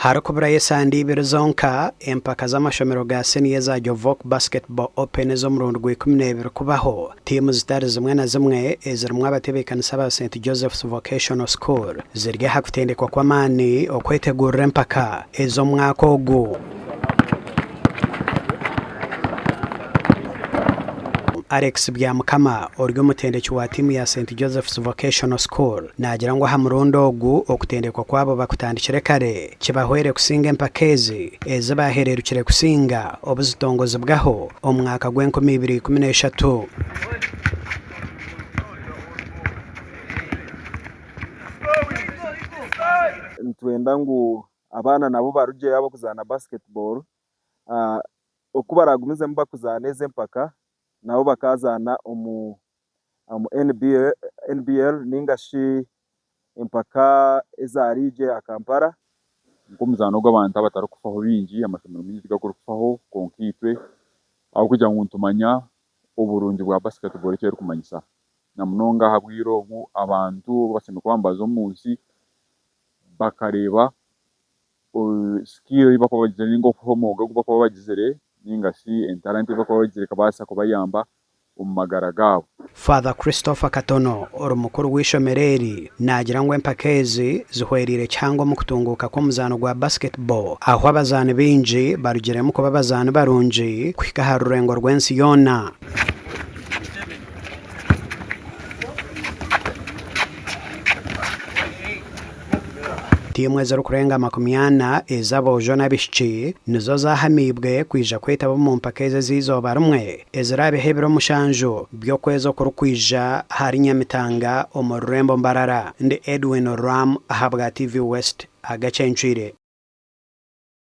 Harakubra yesandi ibiri zonka empaka z'amashomero ga senior za Jovok Basketball Open zo mu rundo rw'ikuminebiri kubaho timu zitari zimwe na zimwe ezirimwo abatebekanisa ba St Joseph's Vocational School zirya hakutendekwa kw'amani okwetegurira empaka ezo mwaka ogu. Alex Byamukama oryo mutendeki wa timu ya St Joseph's Vocational School nagira ngo hamurondo ogu okutendekwa kwabo bakutandikire kare kibahwere kusinga empakezi ezibahererukire kusinga obuzitongozi bwaho omwaka gw'2013. Ntwenda ngu abana nabo baruje yabo kuzana basketball okubaragumize mba kuzana ezempaka nabo bakazana NBL ningashi empaka ezarije akampara nkomuzano gw'abantu abatari kufaho bingi amashomero mingi gakora kufaho konkitwe aho kugira ngo ntumanya uburungi bwa basketball cyari kumanyisa na munonga habwiro abantu baseme kwambaza umunsi bakareba skill bako bagizere ningo homoga bako bagizere ningashi talent bako bagizere kabasa kubayamba umagara gabo. Father Christopher Katono orumukuru w'ishomereri nagira ngo empakezi zihwerire cyangwa mu kutunguka ko muzano gwa basketball aho abazana binji barugiremo ko babazana barunji kwika rurengo rwensi yona. Timu zero kurenga 80 ez'abojo n'abishiki nizo zahamibwe kwija kwetaba mu mpakeze zizoba rumwe ezirabihebero mushanjo byo kwezo kurukwija hari Nyamitanga omurembo Mbarara ndi Edwin Ram ahabwa TV West agacencire.